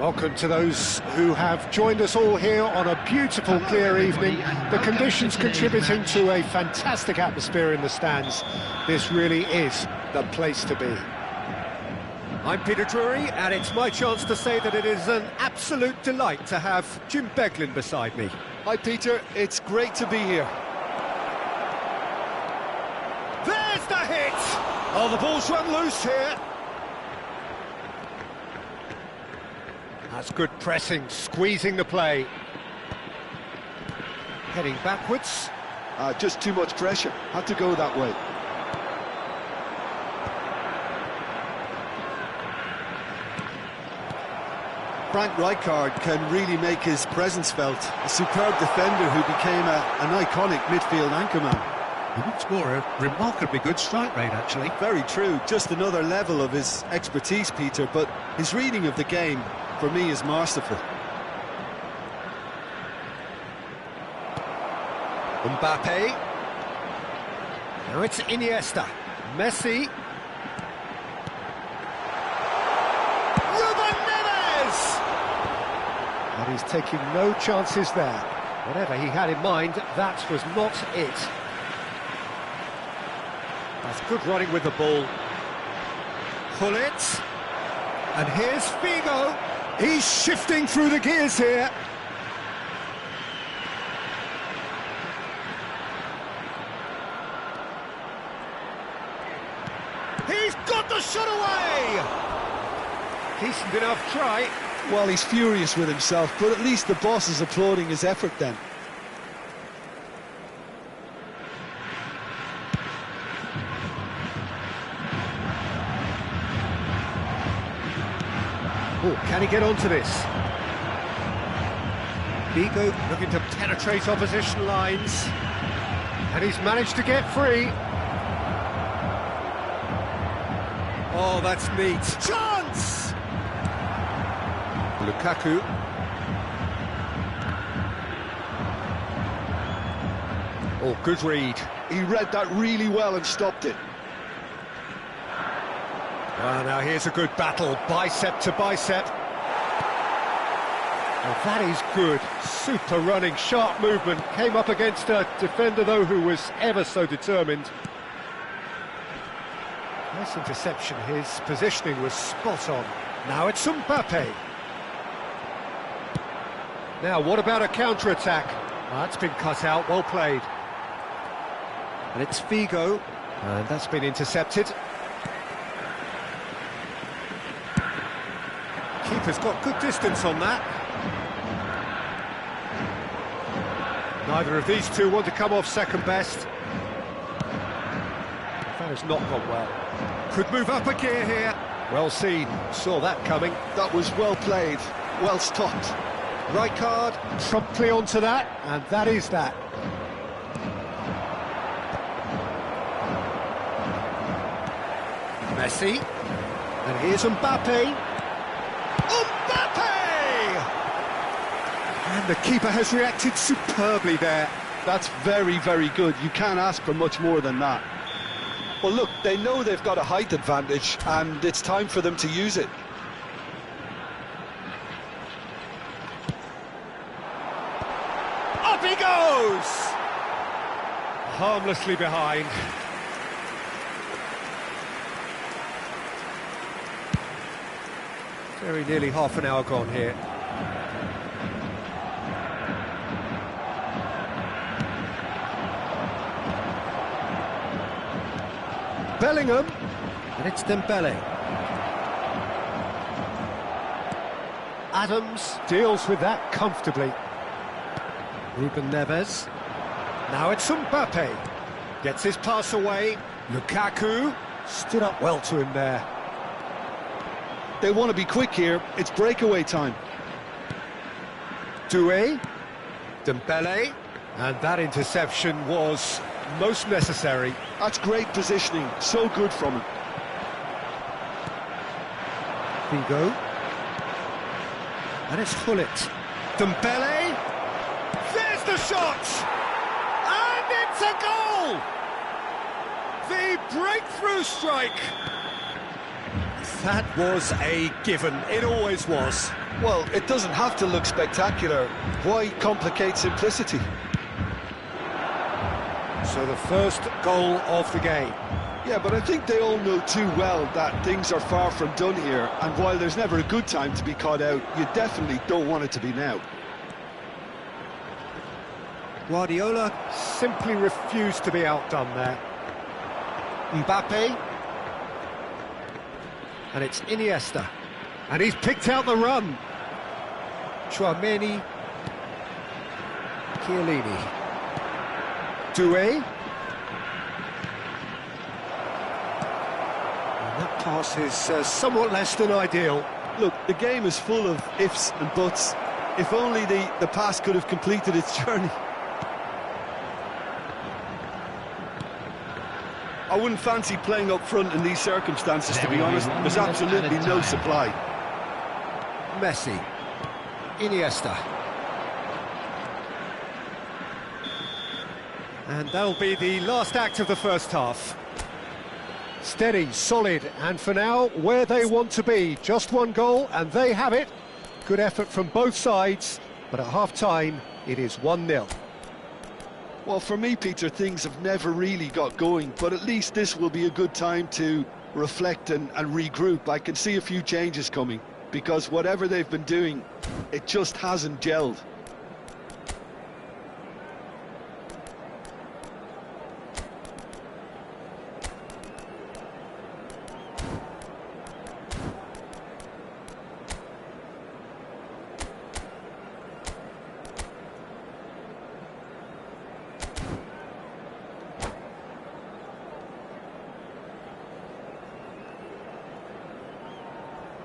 Welcome to those who have joined us all here on a beautiful, clear evening. The conditions contributing to a fantastic atmosphere in the stands. This really is the place to be. I'm Peter Drury, and it's my chance to say that it is an absolute delight to have Jim Beglin beside me. Hi Peter, it's great to be here. There's the hit! Oh, the ball's run loose here. That's good pressing, squeezing the play. Heading backwards. Just too much pressure, had to go that way. Frank Rijkaard can really make his presence felt. A superb defender who became an iconic midfield anchorman. It's more a remarkably good strike rate, actually. Very true, just another level of his expertise, Peter, but his reading of the game, for me, is masterful. Mbappe. Now it's Iniesta. Messi. Ruben Neves! And he's taking no chances there. Whatever he had in mind, that was not it. That's good running with the ball. Pull it. And here's Figo. He's shifting through the gears here. He's got the shot away! Decent enough try. Well, he's furious with himself, but at least the boss is applauding his effort then. Oh, can he get onto this? Figo looking to penetrate opposition lines. And he's managed to get free. Oh, that's neat. Chance! Lukaku. Oh, good read. He read that really well and stopped it. Ah, now here's a good battle, bicep to bicep. Well, that is good. Super running, sharp movement. Came up against a defender, though, who was ever so determined. Nice interception. His positioning was spot on. Now it's Mbappe. Now, what about a counter-attack? Well, that's been cut out, well played. And it's Figo, and that's been intercepted. Keeper's got good distance on that. Neither of these two want to come off second best. That has not gone well. Could move up a gear here. Well seen, saw that coming. That was well played, well stopped. Rijkaard promptly onto that, and that is that. Messi. And here's Mbappe. Mbappe! And the keeper has reacted superbly there. That's very, very good. You can't ask for much more than that. Well, look, they know they've got a height advantage, and it's time for them to use it. Up he goes! Harmlessly behind. Very nearly half an hour gone here. Bellingham, and it's Dembele. Adams deals with that comfortably. Ruben Neves. Now it's Mbappe. Gets his pass away. Lukaku stood up well to him there. They want to be quick here. It's breakaway time. Doué, Dembele, and that interception was most necessary. That's great positioning. So good from him. Figo. And it's Hullet. Dembele. There's the shot! And it's a goal! The breakthrough strike. That was a given. It always was. Well, it doesn't have to look spectacular. Why complicate simplicity? So the first goal of the game. Yeah, but I think they all know too well that things are far from done here, and while there's never a good time to be caught out, you definitely don't want it to be now. Guardiola simply refused to be outdone there. Mbappe. And it's Iniesta. And he's picked out the run. Chouameni. Chiellini. Doué. And that pass is somewhat less than ideal. Look, the game is full of ifs and buts. If only the pass could have completed its journey. I wouldn't fancy playing up front in these circumstances, to be honest. There's absolutely no supply. Messi. Iniesta. And that'll be the last act of the first half. Steady, solid, and for now, where they want to be. Just one goal, and they have it. Good effort from both sides, but at half-time, it is 1-0. Well, for me, Peter, things have never really got going, but at least this will be a good time to reflect and regroup. I can see a few changes coming, because whatever they've been doing, it just hasn't gelled.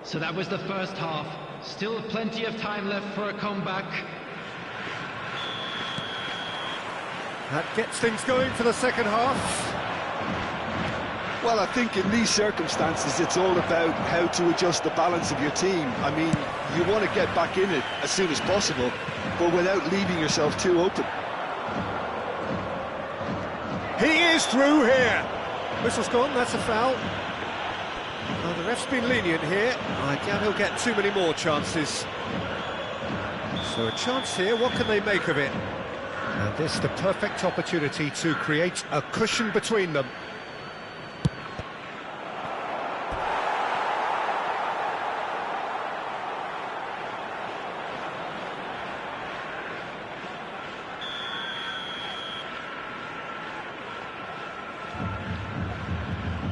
So that was the first half. Still plenty of time left for a comeback. That gets things going for the second half. Well, I think in these circumstances, it's all about how to adjust the balance of your team. I mean, you want to get back in it as soon as possible, but without leaving yourself too open. He is through here. Whistle's gone, that's a foul. Well, the ref's been lenient here. I doubt he'll get too many more chances. So a chance here, what can they make of it? And this the perfect opportunity to create a cushion between them.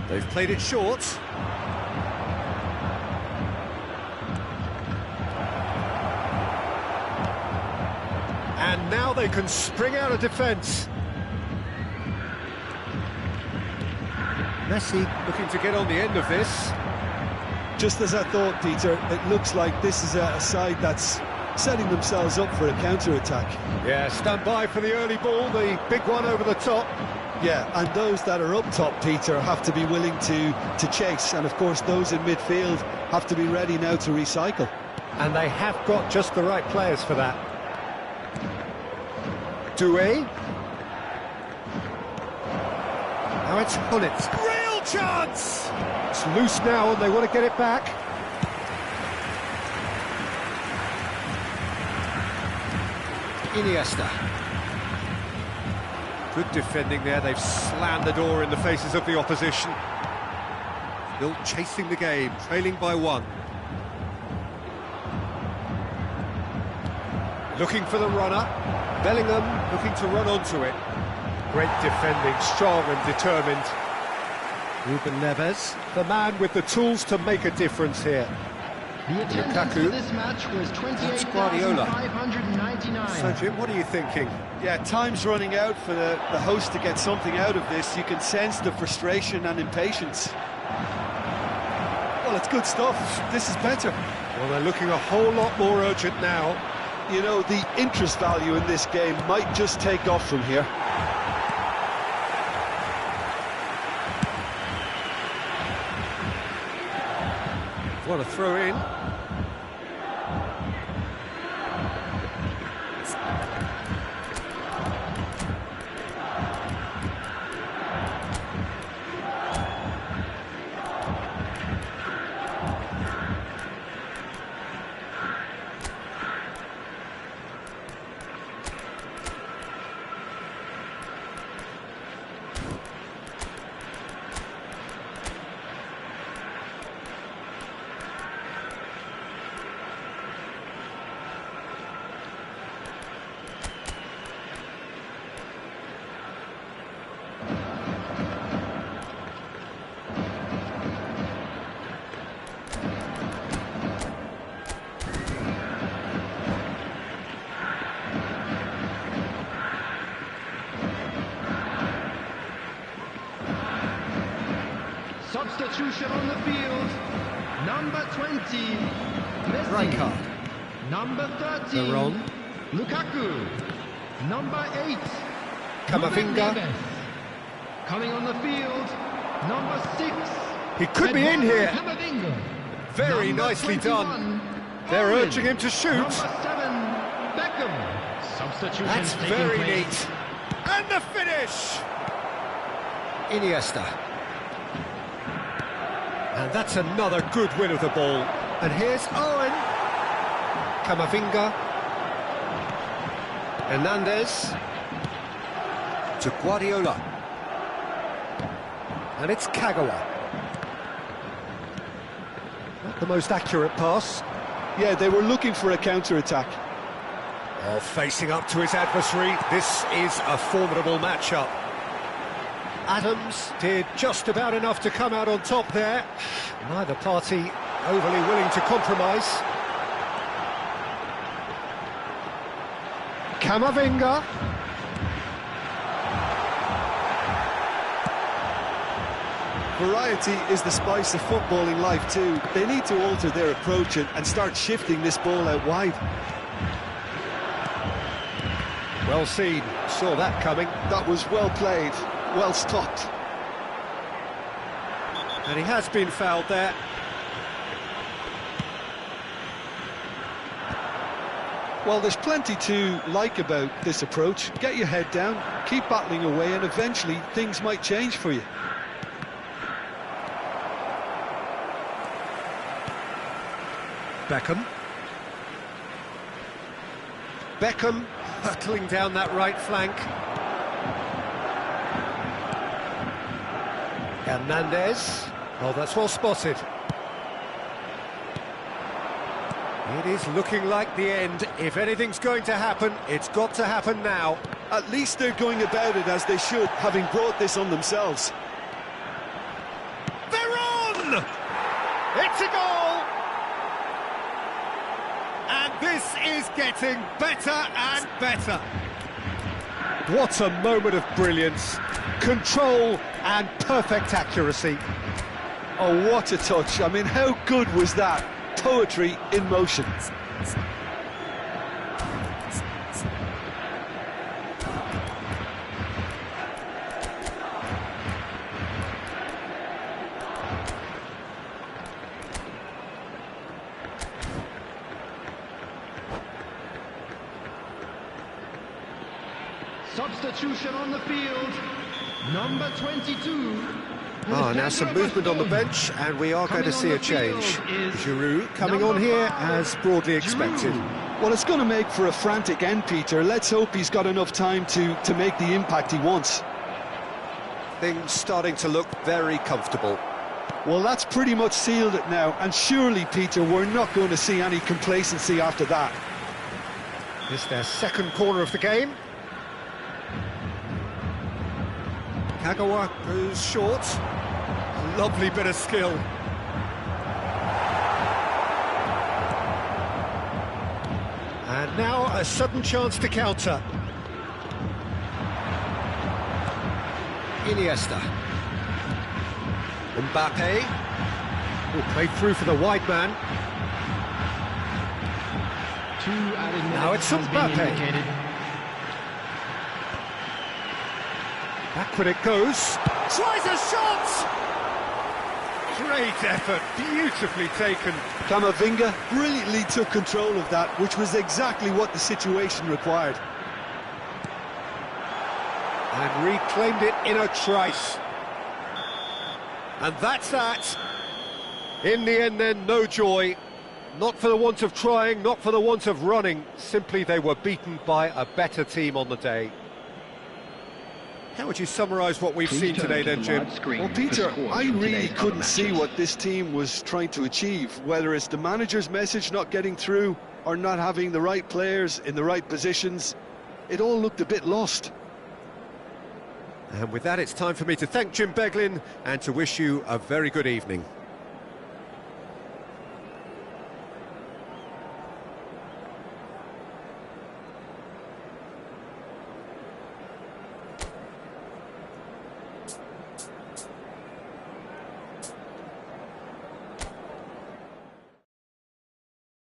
They've played it short. And now they can spring out of defence. Messi looking to get on the end of this. Just as I thought, Peter, it looks like this is a side that's setting themselves up for a counter-attack. Yeah, stand by for the early ball, the big one over the top. Yeah, and those that are up top, Peter, have to be willing to chase. And, of course, those in midfield have to be ready now to recycle. And they have got just the right players for that. Doué. Now it's Hullett. Real chance! It's loose now and they want to get it back. Iniesta. Good defending there, they've slammed the door in the faces of the opposition. Still chasing the game, trailing by one. Looking for the runner. Bellingham looking to run onto it. Great defending, strong and determined. Ruben Neves, the man with the tools to make a difference here. The attendance for this match was 28,599. So Jim, what are you thinking? Yeah, time's running out for the host to get something out of this. You can sense the frustration and impatience. Well, it's good stuff. This is better. Well, they're looking a whole lot more urgent now. You know, the interest value in this game might just take off from here. What a throw in. Substitution on the field. Number 20, Messi. Rijkaard. Number 13, Veron. Lukaku. Number 8, Camavinga. Neves. Coming on the field, number 6. He could be in here. Camavinga. Very Number nicely 21, done. They're Owen. urging him to shoot. Number 7, Beckham. Substitution That's taking very place. neat. And the finish! Iniesta. And that's another good win of the ball. And here's Owen. Camavinga. Hernandez. To Guardiola. And it's Kagawa. Not the most accurate pass. Yeah, they were looking for a counter-attack. Oh, facing up to his adversary, this is a formidable matchup. Adams did just about enough to come out on top there. Neither party overly willing to compromise. Camavinga. Variety is the spice of footballing life too. They need to alter their approach and start shifting this ball out wide. Well seen, saw that coming. That was well played, well stopped. And he has been fouled there. Well, there's plenty to like about this approach. Get your head down, keep battling away, and eventually things might change for you. Beckham. Beckham hurtling down that right flank. Hernandez. Oh, that's well spotted. It is looking like the end. If anything's going to happen, it's got to happen now. At least they're going about it as they should, having brought this on themselves. Veron! It's a goal! And this is getting better and better. What a moment of brilliance. Control and perfect accuracy. Oh, what a touch. I mean, how good was that? Poetry in motion. Substitution on the field, number 22. Now some movement on the bench, and we are going to see a change. Giroud coming on here as broadly expected. Well, it's going to make for a frantic end, Peter. Let's hope he's got enough time to make the impact he wants. Things starting to look very comfortable. Well, that's pretty much sealed it now, and surely, Peter, we're not going to see any complacency after that. It's their second corner of the game. Kagawa goes short. Lovely bit of skill. And now a sudden chance to counter. Iniesta. Mbappe. Oh, played through for the wide man. Now it's Mbappe. Backward it goes. Tries a shot! Great effort, beautifully taken. Camavinga brilliantly took control of that, which was exactly what the situation required. And reclaimed it in a trice. And that's that. In the end then, no joy. Not for the want of trying, not for the want of running. Simply they were beaten by a better team on the day. How would you summarise what we've seen today then, Jim? Well, Peter, I really couldn't see what this team was trying to achieve, whether it's the manager's message not getting through or not having the right players in the right positions. It all looked a bit lost. And with that, it's time for me to thank Jim Beglin and to wish you a very good evening.